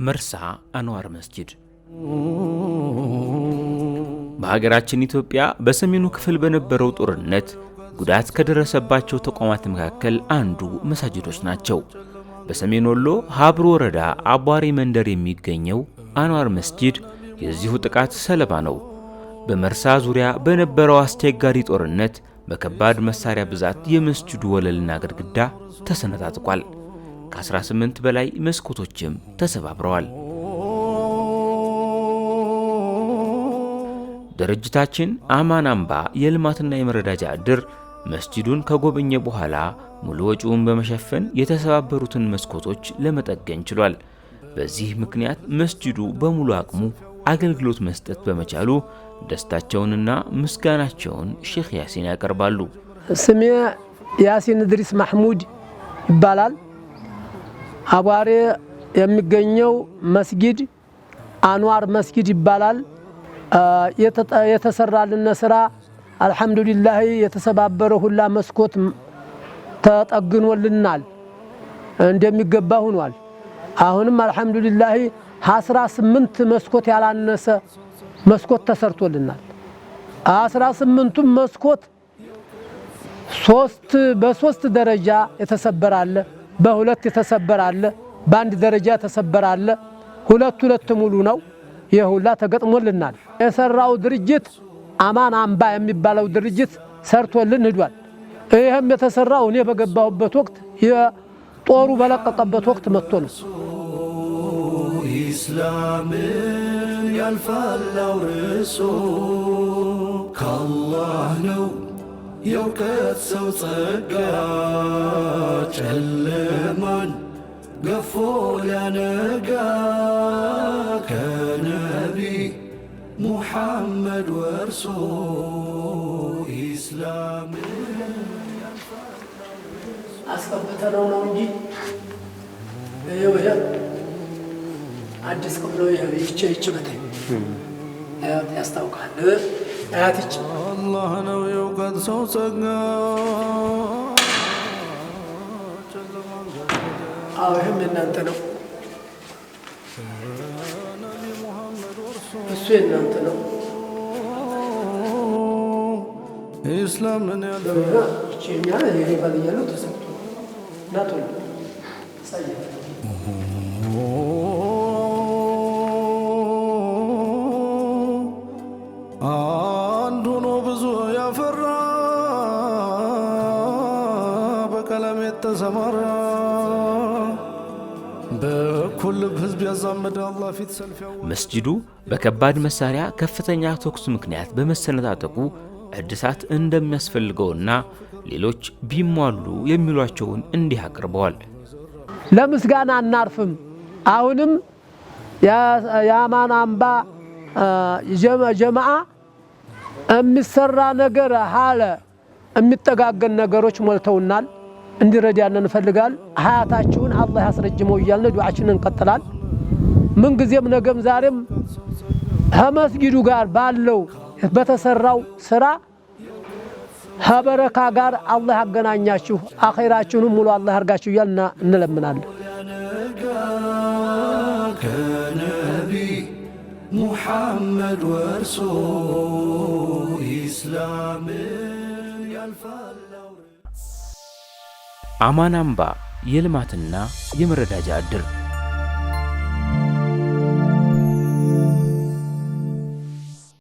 መርሳ አንዋር መስጂድ በሀገራችን ኢትዮጵያ በሰሜኑ ክፍል በነበረው ጦርነት ጉዳት ከደረሰባቸው ተቋማት መካከል አንዱ መሳጅዶች ናቸው። በሰሜን ወሎ ሀብሮ ወረዳ አቧሪ መንደር የሚገኘው አንዋር መስጂድ የዚሁ ጥቃት ሰለባ ነው። በመርሳ ዙሪያ በነበረው አስቸጋሪ ጦርነት በከባድ መሳሪያ ብዛት የመስጂዱ ወለልና ግድግዳ ተሰነጣጥቋል። ከ18 በላይ መስኮቶችም ተሰባብረዋል። ድርጅታችን አማን አምባ የልማትና የመረዳጃ ዕድር መስጂዱን ከጎበኘ በኋላ ሙሉ ወጪውን በመሸፈን የተሰባበሩትን መስኮቶች ለመጠገን ችሏል። በዚህ ምክንያት መስጂዱ በሙሉ አቅሙ አገልግሎት መስጠት በመቻሉ ደስታቸውንና ምስጋናቸውን ሼክ ያሲን ያቀርባሉ። ስሜ ያሲን ድሪስ ማህሙድ ይባላል። አቧሪ የሚገኘው መስጊድ አንዋር መስጊድ ይባላል። የተሰራልን ስራ አልহামዱሊላህ የተሰባበረ ሁላ መስኮት ተጠግኖልናል፣ እንደሚገባ ሆኗል። አሁንም አልহামዱሊላህ 18 መስኮት ያላነሰ መስኮት ተሰርቶልናል። 18ቱም መስኮት በሶስት ደረጃ የተሰበራለ፣ በሁለት የተሰበራለ፣ በአንድ ደረጃ የተሰበራለ፣ ሁለት ሙሉ ነው። የሁላ ተገጥሞልናል። የሰራው ድርጅት አማን አምባ የሚባለው ድርጅት ሰርቶልን ሄዷል። ይሄም የተሰራው እኔ በገባሁበት ወቅት የጦሩ በለቀቀበት ወቅት መጥቶ ነው። ኢስላምን ያልፋላው ርሶ ከአላህ ነው የእውቀት ሰው ጸጋ ጨለማን ገፎ ሊያነጋ ከነቢ ሙሐመድ ወርሶ ኢስላም አስቀብተነው ነው እንጂ ይሄ አዲስ ክፍሎ ይህች በተኝ አያት ያስታውቃል። አያት ይች አላህ ነው የእውቀት ሰው ጸጋ ይህም የእናንተ ነው፣ እሱ የእናንተ ነው። ኢስላምን ያለ እኛ ይሄ ባልያለው ተሰጥቶ ናቶ አንዱ ነው ብዙ ያፈራ በቀለም የተሰማራ መስጂዱ በከባድ መሳሪያ ከፍተኛ ተኩስ ምክንያት በመሰነጣጠቁ እድሳት እንደሚያስፈልገውና ሌሎች ቢሟሉ የሚሏቸውን እንዲህ አቅርበዋል። ለምስጋና አናርፍም። አሁንም የአማን አምባ ጀማዓ የሚሰራ ነገር ሀለ የሚጠጋገን ነገሮች ሞልተውናል። እንዲረዳን እንፈልጋል። ሀያታችሁን አላህ ያስረጅመው እያልን ዱዓችንን እንቀጥላል። ምን ጊዜም ነገም ዛሬም ከመስጊዱ ጋር ባለው በተሰራው ስራ ከበረካ ጋር አላህ ያገናኛችሁ፣ አኺራችሁንም ሙሉ አላህ ያርጋችሁ እያልን እንለምናለን። ከነቢ ሙሐመድ ወርሶ ኢስላምን ያልፋል። አማን አምባ የልማትና የመረዳጃ ዕድር